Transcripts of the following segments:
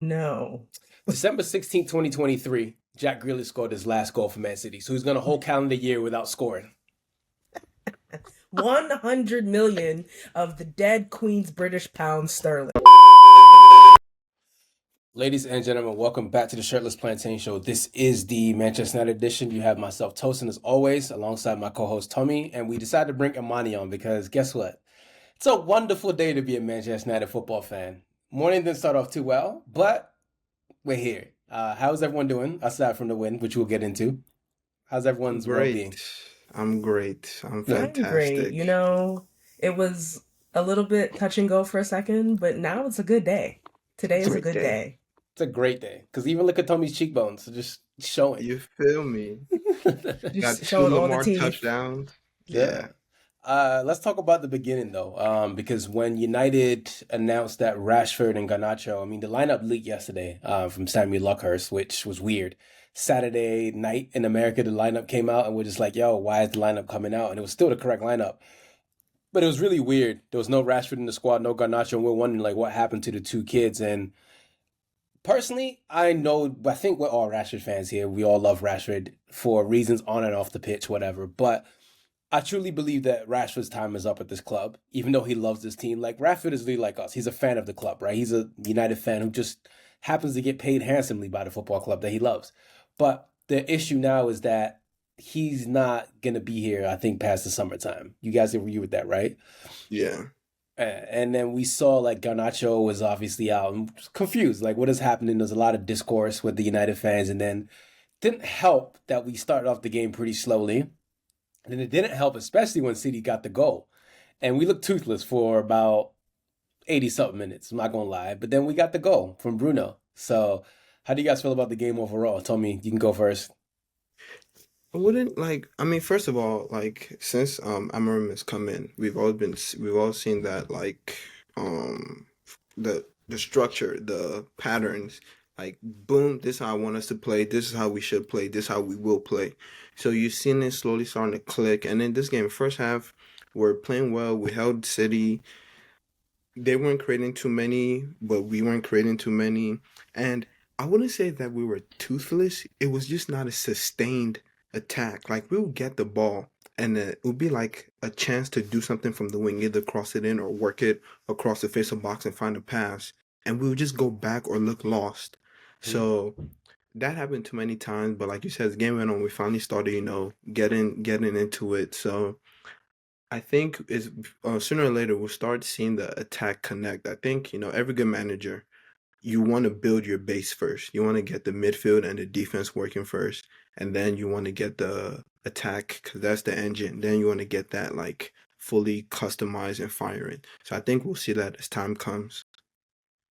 No. December 16th, 2023, Jack Grealish scored his last goal for Man City. So he's going a whole calendar year without scoring. 100 million of the dead Queen's British pounds sterling. Ladies and gentlemen, welcome back to the Shirtless Plantain Show. This is the Manchester United edition. You have myself, Tosin, as always, alongside my co-host, Tomi. And we decided to bring Imani on because guess what? It's a wonderful day to be a Manchester United football fan. Morning didn't start off too well, but we're here. How's everyone doing, aside from the win, which we'll get into? How's I'm everyone's well-being? great. I'm great. I'm I'm great. fantastic. It was a little bit touch and go for a second, but now it's a good day. Today It's a, is a Great good day. day. it's a great day because even look at Tommy's cheekbones, they're just showing. You feel me? Got Just two showing all the Lamar teeth. touchdowns. Yeah. Yeah. Let's talk about the beginning though, because when United announced that Rashford and Garnacho, I mean, the lineup leaked yesterday from Sammy Luckhurst, which was weird. Saturday night in America, the lineup came out, and we're just like, "Yo, why is the lineup coming out?" And it was still the correct lineup, but it was really weird. There was no Rashford in the squad, no Garnacho, and we're wondering like what happened to the two kids. And personally, I think we're all Rashford fans here. We all love Rashford for reasons on and off the pitch, whatever. But I truly believe that Rashford's time is up at this club, even though he loves this team. Like, Rashford is really like us. He's a fan of the club, right? He's a United fan who just happens to get paid handsomely by the football club that he loves. But the issue now is that he's not going to be here, I think, past the summertime. You guys agree with that, right? Yeah. And then we saw like Garnacho was obviously out and confused. Like, what is happening? There's a lot of discourse with the United fans. And then didn't help that we started off the game pretty slowly. And it didn't help, especially when City got the goal. And we looked toothless for about 80 something minutes, I'm not going to lie. But then we got the goal from Bruno. So, how do you guys feel about the game overall? Tell me, you can go first. I wouldn't like I mean, first of all, like since Amorim has come in, we've all seen that like the structure, the patterns, like boom, this is how I want us to play, this is how we should play, this is how we will play. So you've seen it slowly starting to click. And in this game, first half, we're playing well. We held City. They weren't creating too many, but we weren't creating too many. And I wouldn't say that we were toothless. It was just not a sustained attack. Like we would get the ball and it would be like a chance to do something from the wing, either cross it in or work it across the face of box and find a pass. And we would just go back or look lost. Mm. So that happened too many times. But like you said, as the game went on, we finally started, getting into it. So I think is sooner or later we'll start seeing the attack connect. I think every good manager, you want to build your base first. You want to get the midfield and the defense working first, and then you want to get the attack because that's the engine. Then you want to get that like fully customized and firing. So I think we'll see that as time comes.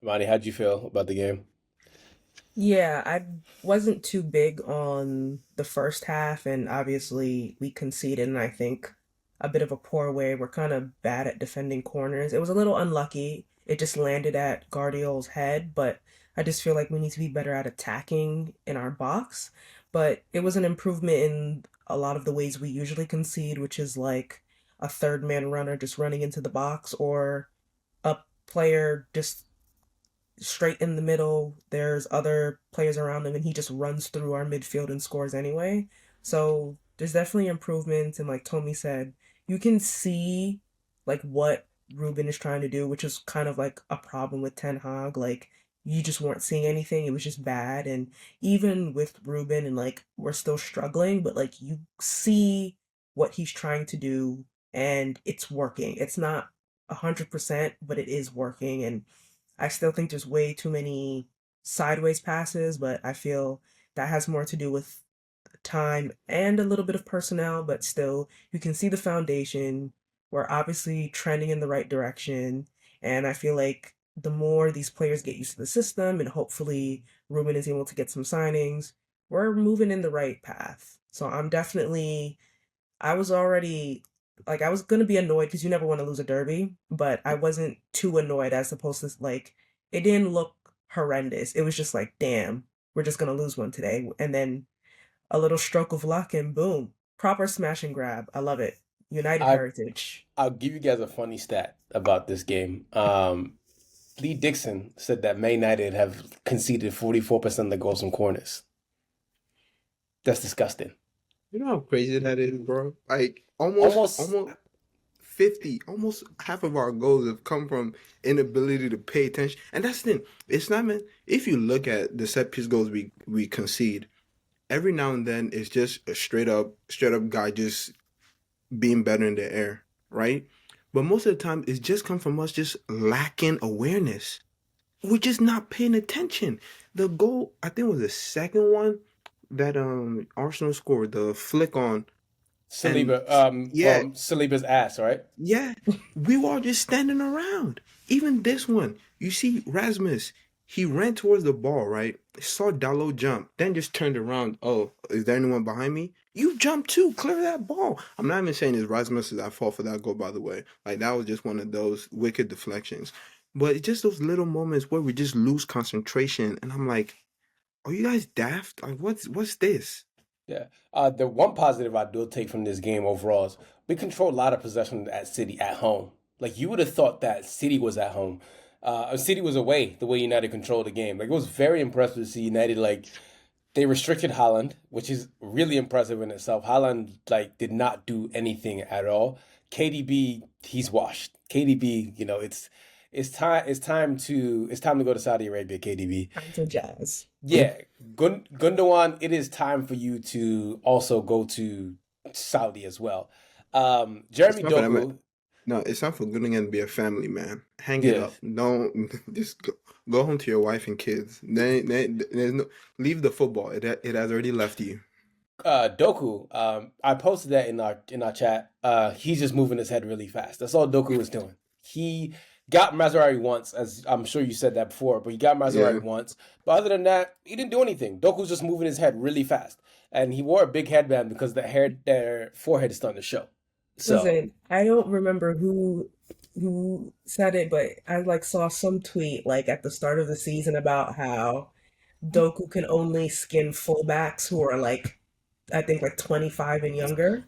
Ronnie, how'd you feel about the game? Yeah, I wasn't too big on the first half, and obviously we conceded, and I think a bit of a poor way. We're kind of bad at defending corners. It was a little unlucky. It just landed at Guardiola's head, but I just feel like we need to be better at attacking in our box. But it was an improvement in a lot of the ways we usually concede, which is like a third man runner just running into the box or a player just straight in the middle. There's other players around him, and he just runs through our midfield and scores anyway. So there's definitely improvements. And like Tommy said, you can see like what Ruben is trying to do, which is kind of like a problem with Ten Hag. Like you just weren't seeing anything. It was just bad. And even with Ruben, and like we're still struggling, but like you see what he's trying to do, and it's working. It's not 100%, but it is working. And I still think there's way too many sideways passes, but I feel that has more to do with time and a little bit of personnel, but still, you can see the foundation. We're obviously trending in the right direction. And I feel like the more these players get used to the system and hopefully Ruben is able to get some signings, we're moving in the right path. So I was already I was gonna be annoyed because you never want to lose a derby, but I wasn't too annoyed as opposed to like it didn't look horrendous. It was just like, damn, we're just gonna lose one today, and then a little stroke of luck and boom, proper smash and grab. I love it. United I heritage. I'll give you guys a funny stat about this game. Lee Dixon said that Man United have conceded 44% of the goals from corners. That's disgusting. You know how crazy that is, bro? Like Almost, almost 50, almost half of our goals have come from inability to pay attention. And that's the thing. It's not meant if you look at the set piece goals we concede, every now and then it's just a straight up guy just being better in the air, right? But most of the time it's just come from us just lacking awareness. We're just not paying attention. The goal, I think, was the second one that Arsenal scored, the flick on, and Saliba, yeah, from Saliba's ass, right? yeah, we were all just standing around. Even this one, you see Rasmus, he ran towards the ball, right? Saw Dallo jump, then just turned around. Oh, is there anyone behind me? You jump too, clear that ball. I'm not even saying it's Rasmus is at fault for that goal, by the way. Like that was just one of those wicked deflections. But it's just those little moments where we just lose concentration, and I'm like, are you guys daft? Like, what's this? Yeah. The one positive I do take from this game overall is we control a lot of possession at City at home. Like you would have thought that City was at home. City was away the way United controlled the game. Like it was very impressive to see United like they restricted Haaland, which is really impressive in itself. Haaland like did not do anything at all. KDB, he's washed. KDB, it's time to go to Saudi Arabia, KDB. Time to jazz. Yeah, Gundogan, it is time for you to also go to Saudi as well. It's Jeremy not for that. Doku, No, it's not for Gunningen to be a family man. Hang it up. yes. Don't just go home to your wife and kids. There's no leave the football. It has already left you. Doku, I posted that in our chat. He's just moving his head really fast. That's all Doku was doing. He got Maserati once, as I'm sure you said that before, but he got Yeah, Maserati once. But other than that, he didn't do anything. Doku's just moving his head really fast, and he wore a big headband because their forehead is starting to show. So Listen, I don't remember who said it, but I like saw some tweet like at the start of the season about how Doku can only skin fullbacks who are like I think like 25 and younger.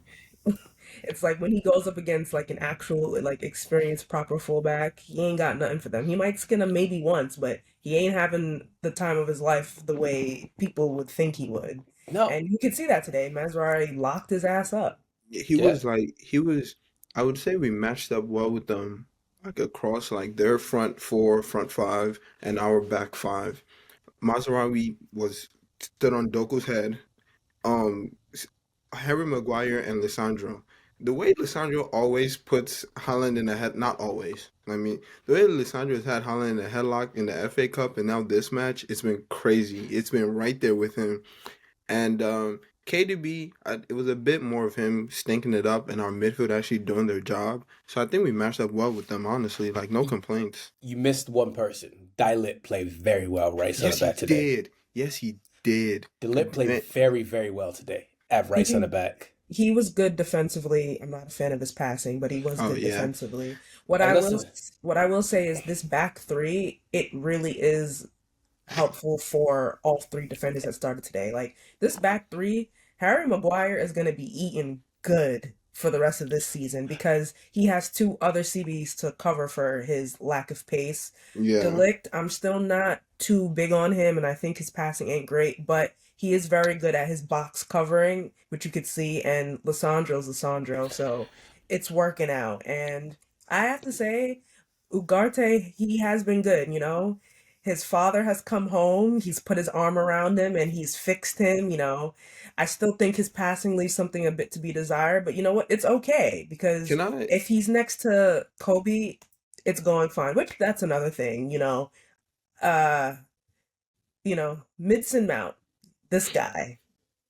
It's like when he goes up against like an actual like experienced proper fullback, he ain't got nothing for them. He might skin him maybe once, but he ain't having the time of his life the way people would think he would. no, And you could see that today. Mazraoui locked his ass up. he yeah. was like he was. I would say we matched up well with them, like across like their front four, front five, and our back five. Maserati was stood on Doku's head. S- Harry Maguire and Lissandro. The way Lissandro always puts Holland in the head, not always. I mean, the way Lissandro has had Holland in the headlock in the FA Cup and now this match, it's been crazy. It's been right there with him. And KDB, it was a bit more of him stinking it up and our midfield actually doing their job. So I think we matched up well with them, honestly. Like, no You, complaints. you missed one person. Dalit played very well right center Yes, he back today. did. Yes, he did. Dalit played Man, very, very well today at right center He back. he was good defensively. I'm not a fan of his passing, but he was oh, good yeah. defensively. What And I will listen, what I will say is this back three, it really is helpful for all three defenders that started today. Like this back three, Harry Maguire is going to be eating good for the rest of this season because he has two other CBs to cover for his lack of pace. Yeah. Delict, I'm still not too big on him, and I think his passing ain't great, but he is very good at his box covering, which you could see, and Lissandro's Lissandro, so it's working out. And I have to say, Ugarte, he has been good, you know? His father has come home, he's put his arm around him, and he's fixed him, you know? I still think his passing leaves something a bit to be desired, but you know what? It's okay, because Can I? if he's next to Kobe, it's going fine, which that's another thing, you know? Uh, Midson Mount, this guy,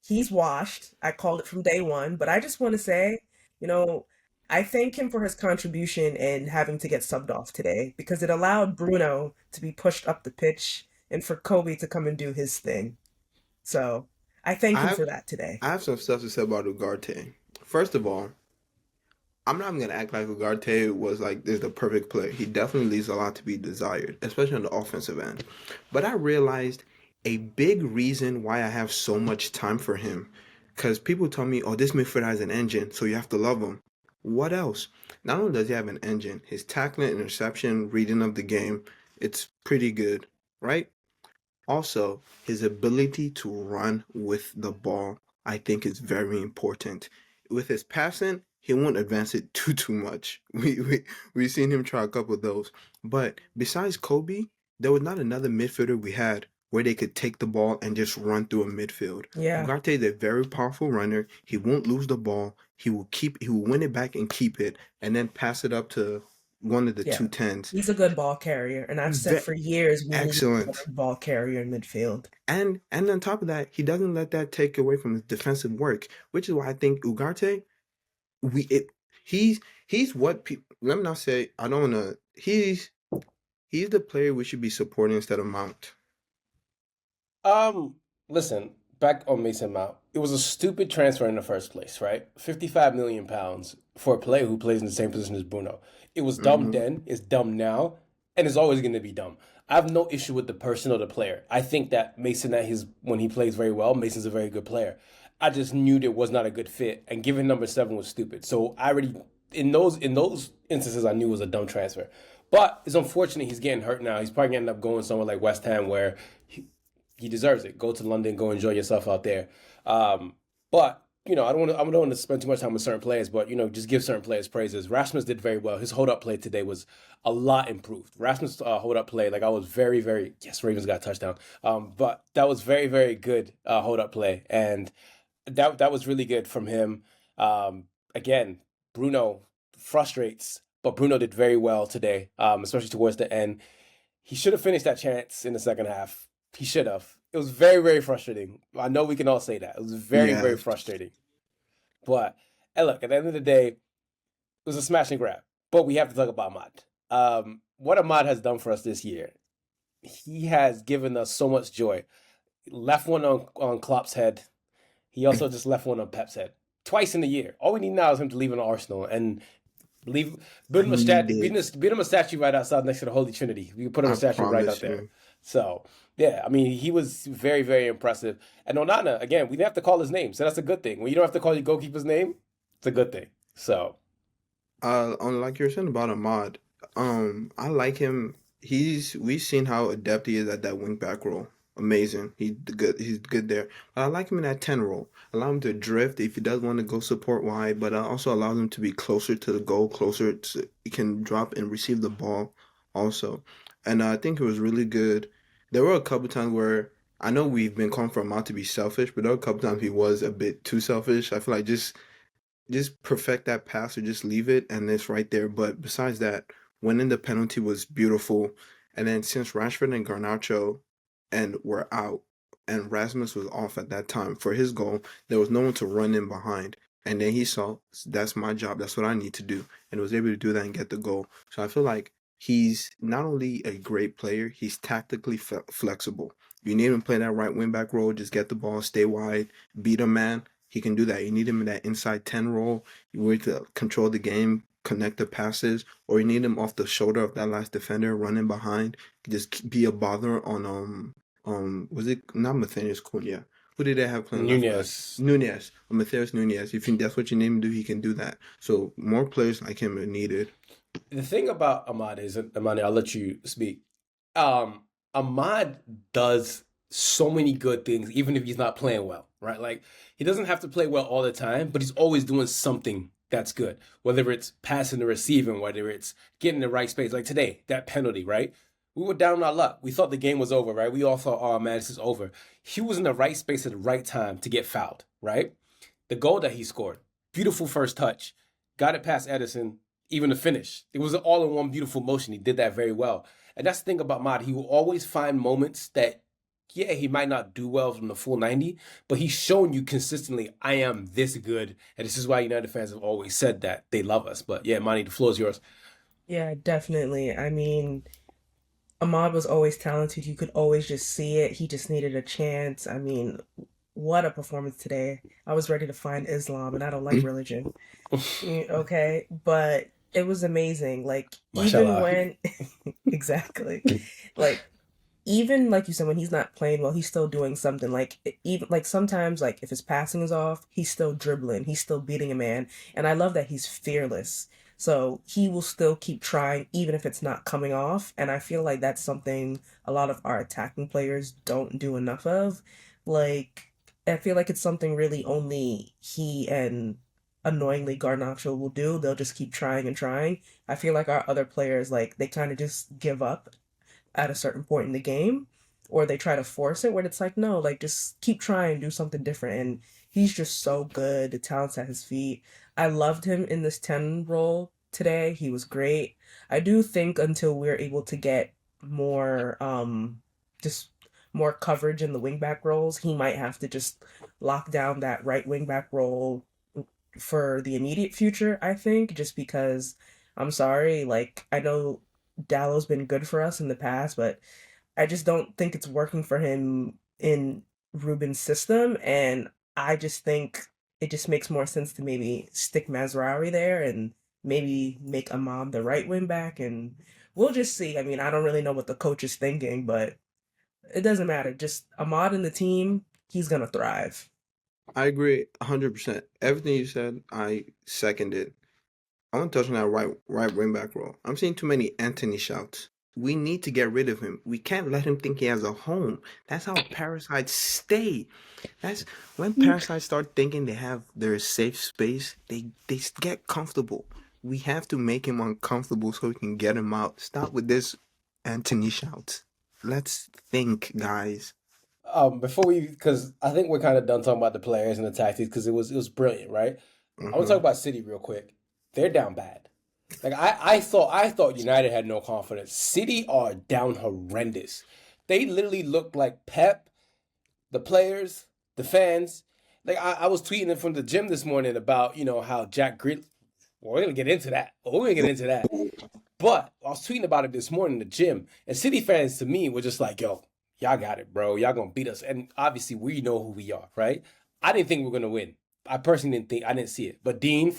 he's washed. I called it from day one, but I just want to say, you know, I thank him for his contribution in having to get subbed off today because it allowed Bruno to be pushed up the pitch and for Kobe to come and do his thing. So I thank I him have for that today. I have some stuff to say about Ugarte. First of all, I'm not even gonna act like Ugarte was like this the perfect player. He definitely leaves a lot to be desired, especially on the offensive end. But I realized a big reason why I have so much time for him, because people tell me, "Oh, this midfielder has an engine, so you have to love him." What else? Not only does he have an engine, his tackling, interception, reading of the game, It's pretty good, right? Also, his ability to run with the ball, I think, is very important. With his passing, he won't advance it too much. We've seen him try a couple of those. But besides Kobe, there was not another midfielder we had where they could take the ball and just run through a midfield. Yeah. Ugarte is a very powerful runner. He won't lose the ball. He will win it back and keep it, and then pass it up to one of the Yeah. two tens. He's a good ball carrier. And I've said Ve- for years we need a Excellent. good ball carrier in midfield. And on top of that, he doesn't let that take away from his defensive work, which is why I think Ugarte, we it he's what people. Let me not say I don't want to. He's the player we should be supporting instead of Mount. Um, Listen, back on Mason Mount, it was a stupid transfer in the first place, right? 55 million pounds for a player who plays in the same position as Bruno. It was dumb Hmm. then, it's dumb now, and it's always going to be dumb. I have no issue with the person or the player. I think that Mason, at his when he plays very well, Mason's a very good player. I just knew there was not a good fit, and giving number seven was stupid. So I already in those instances I knew it was a dumb transfer. But it's unfortunate he's getting hurt now. He's probably gonna end up going somewhere like West Ham where he deserves it. Go to London, go enjoy yourself out there. But I don't want to spend too much time with certain players, but just give certain players praises. Rasmus did very well. His hold up play today was a lot improved. Rasmus hold up play, like I was very, very yes, Ravens got a touchdown. But that was very, very good hold up play, and that was really good from him. Again, Bruno frustrates, but Bruno did very well today, especially towards the end. He should have finished that chance in the second half. He should have. It was very, very frustrating. I know we can all say that. It was very, very Yes. frustrating. But hey, look, at the end of the day, it was a smash and grab. But we have to talk about Ahmad. What Ahmad has done for us this year, he has given us so much joy. Left one on Klopp's head. He also just left one on Pep's head. Twice in the year. All we need now is him to leave an Arsenal and leave build I him a need statue, it. build him a statue right outside next to the Holy Trinity. We can put him I a statue right out promise there. you. So yeah, I mean he was very, very impressive. And Onana, again, we didn't have to call his name, so that's a good thing. When you don't have to call your goalkeeper's name, it's a good thing. So On like you were saying about Ahmad, I like him. We've seen how adept he is at that wing back role. Amazing. He's good there. But I like him in that 10 role. Allow him to drift if he does want to go support wide, but also allow him to be closer to the goal, closer to he can drop and receive the ball also. And I think it was really good. There were a couple times where I know we've been calling for Ahmad to be selfish, but there were a couple times he was a bit too selfish. I feel like just perfect that pass or just leave it and it's right there. But besides that, winning the penalty was beautiful. And then since Rashford and Garnacho and were out and Rasmus was off at that time for his goal, there was no one to run in behind. And then he saw that's my job, that's what I need to do, and was able to do that and get the goal. So I feel like he's not only a great player, he's tactically flexible. You need him to play that right wing back role, just get the ball, stay wide, beat a man. He can do that. You need him in that inside 10 role. You need to control the game, connect the passes, or you need him off the shoulder of that last defender running behind. Just be a bother on was it not Matheus Cunha? Who did they have playing left back? Nunez. Nunez, or Matheus Nunez. If that's what you need him to do, he can do that. So more players like him are needed. The thing about Ahmad is, Imani, I'll let you speak. Um, Ahmad does so many good things, even if he's not playing well, right? Like he doesn't have to play well all the time, but he's always doing something that's good. Whether it's passing or receiving, whether it's getting the right space. Like today, that penalty, right? We were down on our luck. We thought the game was over, right? We all thought, oh man, this is over. He was in the right space at the right time to get fouled, right? The goal that he scored, beautiful first touch, got it past Edison, even the finish. It was an all in one beautiful motion. He did that very well. And that's the thing about Mod. He will always find moments that, yeah, he might not do well from the full 90, but he's shown you consistently, I am this good. And this is why United fans have always said that they love us. But yeah, Monty, the floor is yours. Yeah, definitely. I mean, Ahmad was always talented. You could always just see it. He just needed a chance. I mean, what a performance today. I was ready to find Islam, and I don't like religion. Okay, but it was amazing. Like, even Mashallah. when, exactly, like, even like you said, when he's not playing well, he's still doing something. Like, even like sometimes, like, if his passing is off, he's still dribbling, he's still beating a man. And I love that he's fearless. So he will still keep trying even if it's not coming off. And I feel like that's something a lot of our attacking players don't do enough of. Like, I feel like it's something really only he and annoyingly Garnacho will do. They'll just keep trying and trying. I feel like our other players, like, they kind of just give up at a certain point in the game, or they try to force it, where it's like, no, like, just keep trying, do something different. And he's just so good. The talent's at his feet. I loved him in this 10 role today. He was great. I do think until we're able to get more just more coverage in the wingback roles, he might have to just lock down that right wingback role for the immediate future, I think, just because I'm sorry, like, I know Dallow's been good for us in the past, but I just don't think it's working for him in Ruben's system. And I just think it just makes more sense to maybe stick Mazraoui there and maybe make Ahmad the right wing back. And we'll just see. I mean, I don't really know what the coach is thinking, but it doesn't matter. Just Ahmad in the team, he's going to thrive. I agree 100%. Everything you said, I seconded. I want to touch on that right wing back role. I'm seeing too many Anthony shouts. We need to get rid of him. We can't let him think he has a home. That's how parasites stay. That's when parasites start thinking they have their safe space, they get comfortable. We have to make him uncomfortable so we can get him out. Stop with this Anthony shouts. Let's think, guys. Before we, because I think we're kind of done talking about the players and the tactics because it was brilliant, right? I want to talk Hmm. about City real quick. They're down bad. Like I thought United had no confidence. City are down horrendous. They literally look like Pep, the players, the fans. Like I was tweeting it from the gym this morning about how Jack Grealish. Well, we're gonna get into that. We're gonna get into that. But I was tweeting about it this morning in the gym, and City fans to me were just like, "Yo, y'all got it, bro. Y'all gonna beat us." And obviously, we know who we are, right? I didn't think we were gonna win. I personally didn't think. I didn't see it, but Dean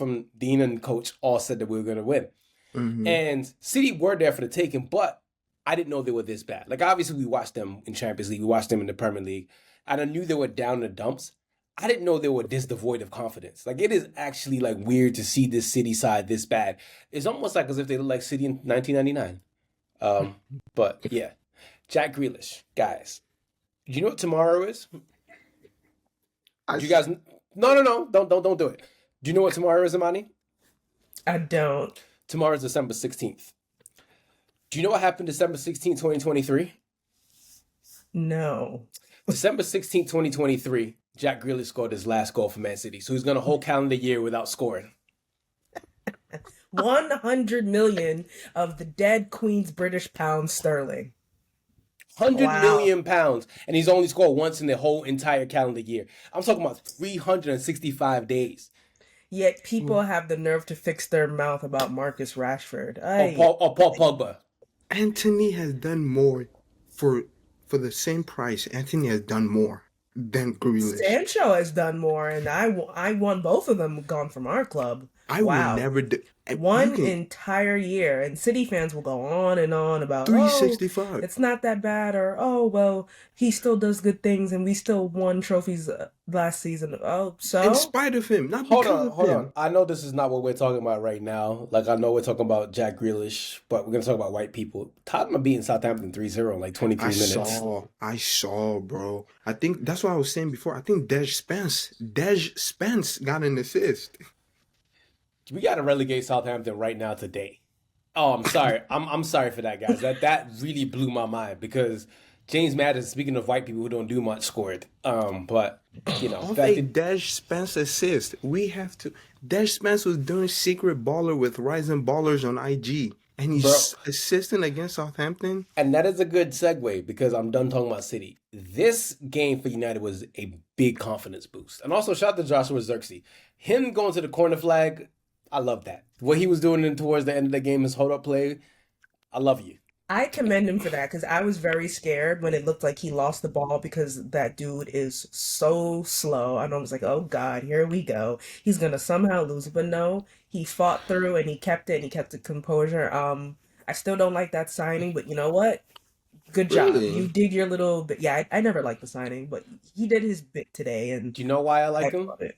and Coach all said that we were gonna win. Hmm. And City were there for the taking, but I didn't know they were this bad. Like obviously, we watched them in Champions League, we watched them in the Premier League, and I knew they were down in the dumps. I didn't know they were this devoid of confidence. Like it is actually like weird to see this City side this bad. It's almost like as if they look like City in 1999. Um, but yeah, Jack Grealish, guys. Do you know what tomorrow is? I, Do you guys? No, no, no! Don't do it. Do you know what tomorrow is, Imani? I don't. Tomorrow is December 16th. Do you know what happened December 16th, 2023? No. December 16th, 2023, Jack Grealish scored his last goal for Man City. So he's going to whole calendar year without scoring. 100 million of the dead Queen's British pounds sterling. 100 Wow. million pounds. And he's only scored once in the whole entire calendar year. I'm talking about 365 days. Yet people have the nerve to fix their mouth about Marcus Rashford. Or Paul Pogba. Anthony has done more for for the same price. Anthony has done more than Grealish. Sancho has done more, and I won both of them gone from our club. I will Wow. never do. You One can entire year, and City fans will go on and about, oh, 365. it's not that bad, or oh, well, he still does good things, and we still won trophies last season. Oh, In so spite of him, not Hold because on, of hold on. him. I know this is not what we're talking about right now. Like, I know we're talking about Jack Grealish, but we're going to talk about white people. Tottenham beating Southampton 3-0 in like 23 minutes. I saw, bro. I think that's what I was saying before. I think Dej Spence got an assist. We got to relegate Southampton right now today. Oh, I'm sorry. I'm sorry for that, guys. That really blew my mind because James Madison, speaking of white people who don't do much, scored. But Off back a to Dej Spence assist. We have to. Dej Spence was doing secret baller with Rising Ballers on IG, and bro. he's assisting against Southampton. And that is a good segue because I'm done talking about City. This game for United was a big confidence boost. And also, shout out to Joshua Xerxes. Him going to the corner flag, I love that. What he was doing towards the end of the game, his hold up play, I love you. I commend him for that because I was very scared when it looked like he lost the ball because that dude is so slow. And I was like, oh God, here we go. He's gonna somehow lose it. But no, he fought through and he kept it and he kept the composure. I still don't like that signing, but you know what? Good job. You Really? did your little bit. Yeah, I never liked the signing, but he did his bit today and Do you know why I like I him? love it.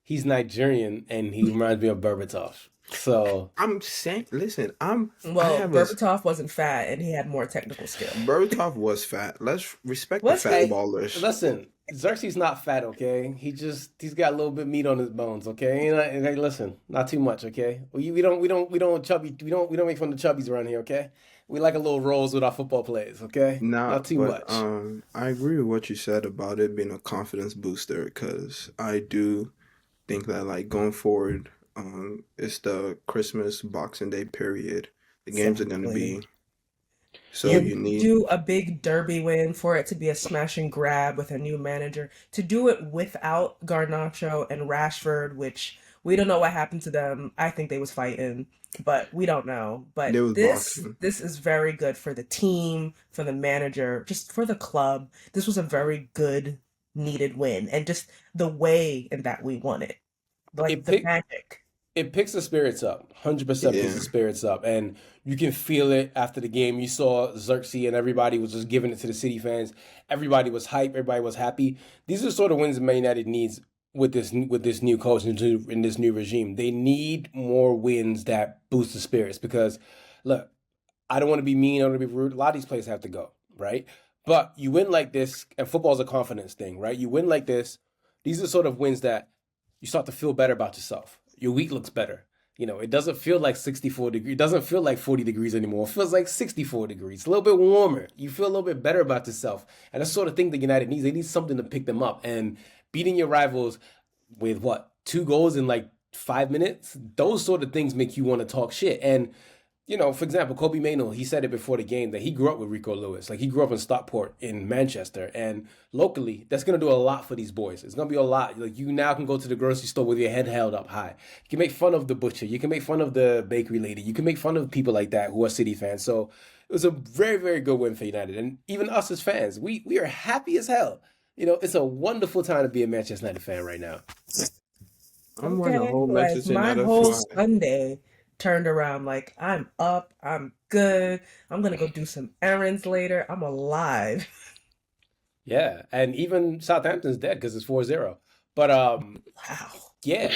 he's Nigerian and he reminds me of Berbatov. So I'm saying, listen, I Well, have a Berbatov wasn't fat and he had more technical skill. Berbatov was fat. Let's respect the Was fat he? hey, ballers. listen, Xerxes not fat, okay? He's got a little bit meat on his bones, okay? And hey, listen, not too much, okay? We don't make fun of chubbies around here, okay? We like a little rolls with our football players, okay? Nah, Not too but much. I agree with what you said about it being a confidence booster because I do think that like going forward, it's the Christmas Boxing Day period. The games are gonna Exactly. be so Yeah, you And to need do a big derby win for it to be a smash and grab with a new manager, to do it without Garnacho and Rashford, which we don't know what happened to them. I think they was fighting, but we don't know. But there was this boxing. this is very good for the team, for the manager, just for the club. This was a very good needed win, and just the way in that we won it, like it the picked magic. it picks the spirits up. 100% picks Yeah. the spirits up. And you can feel it after the game. You saw Xerxes and everybody was just giving it to the City fans. Everybody was hype. Everybody was happy. These are the sort of wins that Man United needs with this new coach and in this new regime. They need more wins that boost the spirits because, look, I don't want to be mean. I don't want to be rude. A lot of these players have to go, right? But you win like this, and football's a confidence thing, right? You win like this. These are sort of wins that you start to feel better about yourself. Your week looks better. It doesn't feel like 64 degrees. It doesn't feel like 40 degrees anymore. It feels like 64 degrees. A little bit warmer. You feel a little bit better about yourself. And that's the sort of thing that United needs. They need something to pick them up. And beating your rivals with what? 2 goals in like 5 minutes? Those sort of things make you want to talk shit. And for example, Kobe Mainoo, he said it before the game that he grew up with Rico Lewis. Like he grew up in Stockport in Manchester. And locally, that's gonna do a lot for these boys. It's gonna be a lot. Like you now can go to the grocery store with your head held up high. You can make fun of the butcher. You can make fun of the bakery lady. You can make fun of people like that who are City fans. So it was a very, very good win for United. And even us as fans, we are happy as hell. It's a wonderful time to be a Manchester United fan right now. I'm wearing a Okay, whole like Manchester my United whole flag. Sunday turned around. Like I'm up, I'm good. I'm gonna go do some errands later. I'm alive. Yeah. And even Southampton's dead because it's 4-0. But Wow. yeah,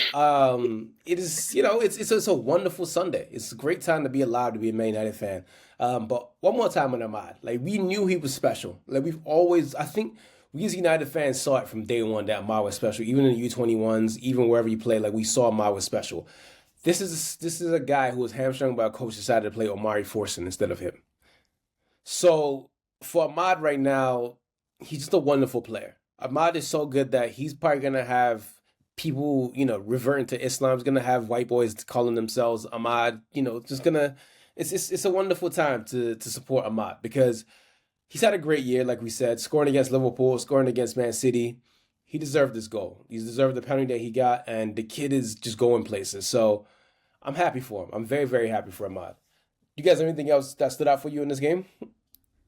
it is. It's a wonderful Sunday. It's a great time to be allowed to be a Man United fan. But one more time on Ahmad, like we knew he was special. Like we've always, I think, we as United fans saw it from day one that Ahmad was special. Even in the U21s, even wherever he played, like we saw Ahmad was special. This is a guy who was hamstrung by a coach decided to play Omari Forson instead of him. So for Ahmad right now, he's just a wonderful player. Ahmad is so good that he's probably gonna have people, reverting to Islam. He's gonna have white boys calling themselves Ahmad. Just gonna. It's a wonderful time to support Ahmad because he's had a great year, like we said, scoring against Liverpool, scoring against Man City. He deserved this goal. He deserved the penalty that he got, and the kid is just going places. So I'm happy for him. I'm very, very happy for Ahmad. You guys have anything else that stood out for you in this game?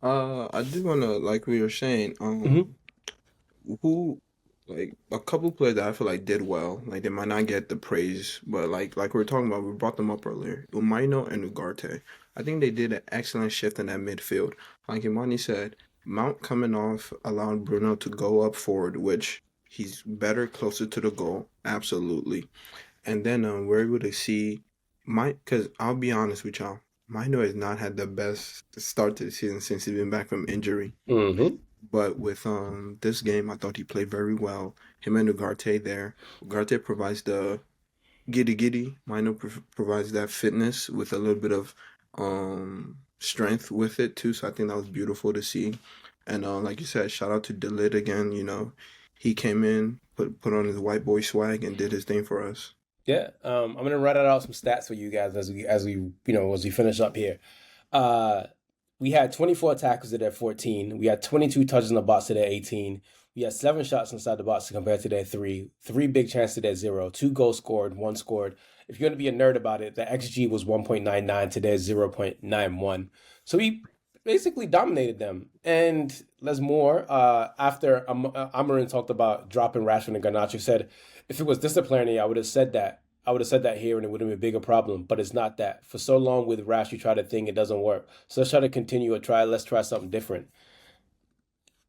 I do wanna like we were saying, Mm-hmm. who like a couple players that I feel like did well. Like they might not get the praise, but like we were talking about, we brought them up earlier. Umaino and Ugarte. I think they did an excellent shift in that midfield. Like Imani said, Mount coming off allowed Bruno to go up forward, which he's better closer to the goal, absolutely. And then we're able to see my because I'll be honest with y'all, Mino has not had the best start to the season since he's been back from injury. Mm-hmm. But with this game, I thought he played very well. Him and Ugarte there. Ugarte provides the giddy giddy. Mino provides that fitness with a little bit of strength with it too. So I think that was beautiful to see. And like you said, shout out to Delit again. He came in, put on his white boy swag, and did his thing for us. Yeah, I'm gonna write out some stats for you guys as we finish up here. Uh, we had 24 tackles to their 14. We had 22 touches in the box to their 18. We had 7 shots inside the box compared to their three. 3 big chances to their 0. 2 goals scored, 1 scored. If you're gonna be a nerd about it, the XG was 1.99 to their 0.91. So we basically dominated them. And Les Moore, after Amorim talked about dropping Rashford and Garnacho, said if it was disciplinary, I would have said that. I would have said that here and it would have been a bigger problem, but it's not that. For so long with Rash, you try to think it doesn't work. So let's try to continue let's try something different.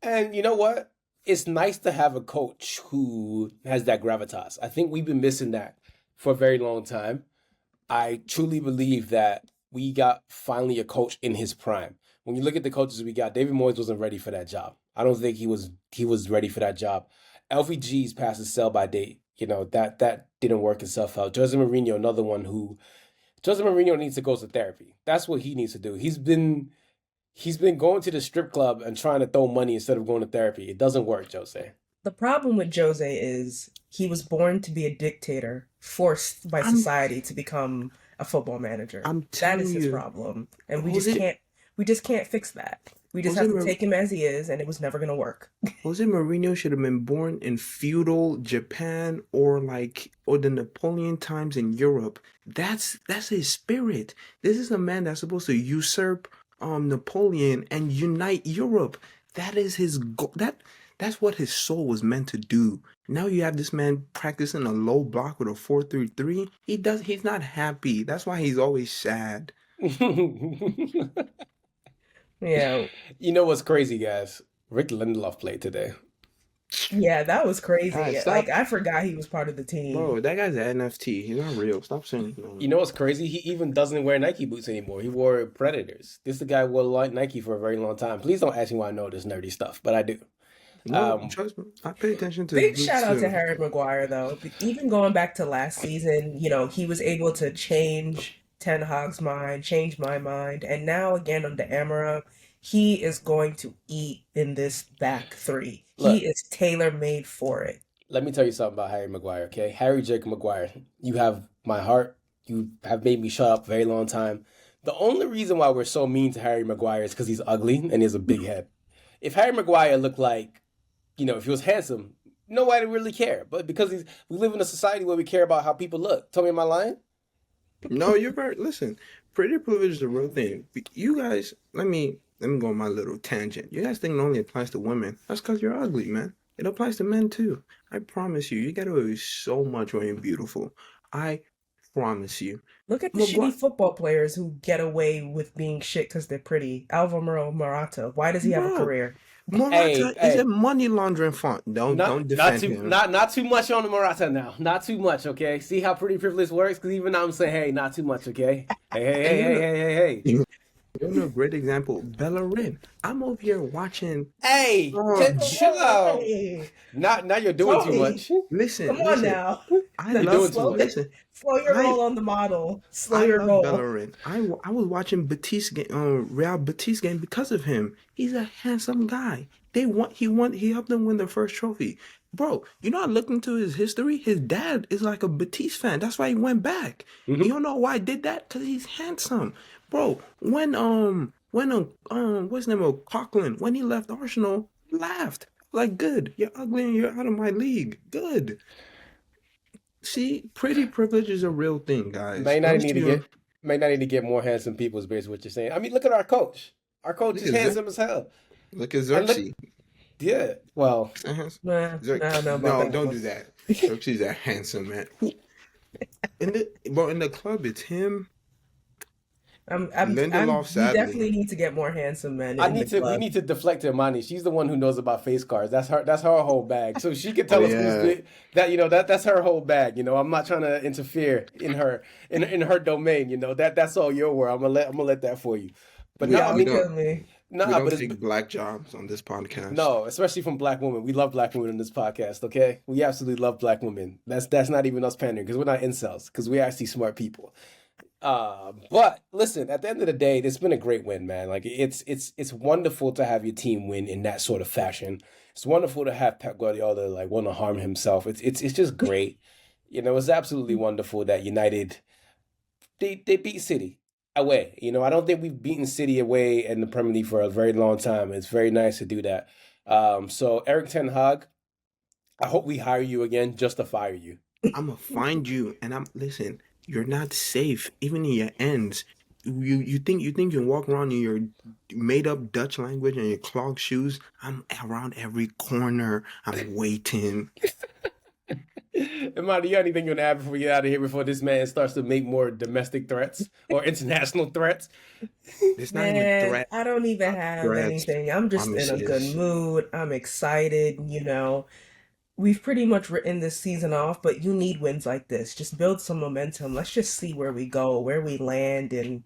And you know what? it's nice to have a coach who has that gravitas. I think we've been missing that for a very long time. I truly believe that we got finally a coach in his prime. When you look at the coaches we got, David Moyes wasn't ready for that job. I don't think he was ready for that job. LVG's past his sell by date. That didn't work itself out. Jose Mourinho, another one who Jose Mourinho needs to go to therapy. That's what he needs to do. He's been going to the strip club and trying to throw money instead of going to therapy. It doesn't work, Jose. The problem with Jose is he was born to be a dictator, forced by I'm society to become a football manager. I'm That telling is his you, problem. And Jose we just can't fix that. We just Jose have to Mourinho. take him as he is, and it was never gonna work. Jose Mourinho should have been born in feudal Japan or the Napoleon times in Europe. That's his spirit. This is a man that's supposed to usurp Napoleon and unite Europe. That is his goal. That's what his soul was meant to do. Now you have this man practicing a low block with a 4-3-3. He's not happy. That's why he's always sad. Yeah. You know what's crazy, guys? Rick Lindelof played today. Yeah, that was crazy. Guys, Like, stop. I forgot he was part of the team. Bro, that guy's an NFT. He's not real. Stop saying You know what's crazy? He even doesn't wear Nike boots anymore. He wore Predators. This is the guy who wore Nike for a very long time. Please don't ask me why I know this nerdy stuff, but I do. No, Um, trust me. I pay attention to Big boots shout out to too. Harry Maguire, though. Even going back to last season, he was able to change Ten Hag's mind, change my mind, and now again under Amorim, he is going to eat in this back three. He look, is tailor made for it. let me tell you something about Harry Maguire, okay? Harry Jacob Maguire, you have my heart. You have made me shut up a very long time. The only reason why we're so mean to Harry Maguire is because he's ugly and he has a big head. If Harry Maguire looked like, if he was handsome, nobody would really care. But because we live in a society where we care about how people look. Tell me, am I lying? No, you're very. Listen, pretty privilege is a real thing. You guys, let me go on my little tangent. You guys think it only applies to women? That's because you're ugly, man. It applies to men too. I promise you. You get away with so much when you're beautiful. I promise you. Look at the Maguire, shitty football players who get away with being shit because they're pretty. Alvaro Morata, why does he have a bro. career? Morata Hey, is a hey, money laundering font. Don't defend him. not too much on the Morata now. Not too much, okay? See how pretty privilege works? Because even now I'm saying, hey, not too much, okay? Hey, hey, And hey, hey, hey, hey, hey. you know a great example, Bellerin. I'm over here watching. Hey, Oh, chill out. Hey, Now you're doing too Tomi, much. listen, come on listen. now. I You're No, doing love. too slow, much. Listen, slow your I roll on the model. Slow I your love roll. Bellerin. I was watching Batiste game, Real Batiste game because of him. He's a handsome guy. He helped them win their first trophy. Bro, I looked into his history. His dad is like a Batiste fan. That's why he went back. Hmm. You don't know why I did that? Because he's handsome. Bro, what's the name of Coughlin, when he left Arsenal, laughed. Like, good. You're ugly and you're out of my league. Good. See, pretty privilege is a real thing, guys. May not Those need to two. get may not need to get more handsome people is basically what you're saying. I mean, look at our coach. Our coach Look is at Xer- handsome as hell. look at And look, Xerxes. yeah. Well, Nah, Xer- I don't know about No, that don't one. do that. Xerxes a handsome man. In the club, it's him, Lindelof, We sadly. definitely need to get more handsome men in the we club. need to deflect to Imani. She's the one who knows about face cards. That's her whole bag. So she can Oh tell us who's yeah. that's her whole bag. I'm not trying to interfere in her domain. That's all your world. I'm gonna let that for you. But no, We I Yeah, we mean, don't definitely. we nah, don't but it's take black jobs on this podcast. no, especially from black women. We love black women in this podcast. Okay, we absolutely love black women. That's not even us pandering because we're not incels because we're actually smart people. But listen, at the end of the day, it's been a great win, man. Like it's wonderful to have your team win in that sort of fashion. It's wonderful to have Pep Guardiola like want to harm himself. It's just great. It's absolutely wonderful that United they beat City away. I don't think we've beaten City away in the Premier League for a very long time. It's very nice to do that. So Eric Ten Hag, I hope we hire you again just to fire you. I'm gonna find you, and listen. You're not safe, even in your ends. You think you can walk around in your made up Dutch language and your clog shoes? I'm around every corner. I'm waiting. Imani, you got anything you want to add before we get out of here, before this man starts to make more domestic threats or international threats? It's not even Man, threat. I don't even have Threats. anything. I'm just in a good Promises. mood. I'm excited, you know. We've pretty much written this season off, but you need wins like this. Just build some momentum. Let's just see where we go, where we land. And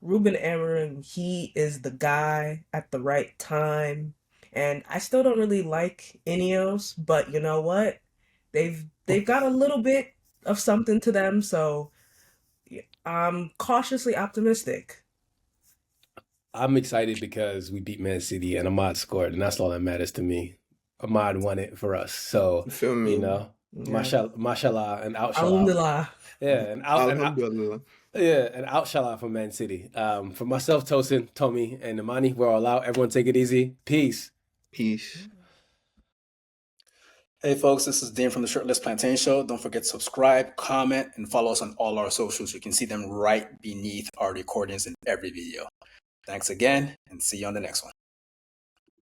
Ruben Amorim, he is the guy at the right time. And I still don't really like Ineos, but you know what? They've got a little bit of something to them, so I'm cautiously optimistic. I'm excited because we beat Man City and Ahmad scored, and that's all that matters to me. Ahmad won it for us. So, You feel you me? know, Yeah. mashallah and outshallah. Alhamdulillah. Yeah, Alhamdulillah. and outshallah for Man City. For myself, Tosin, Tomi, and Imani, we're all out. Everyone take it easy. Peace. Peace. Hey folks, this is Dean from the Shirtless Plantain Show. Don't forget to subscribe, comment, and follow us on all our socials. You can see them right beneath our recordings in every video. Thanks again, and see you on the next one.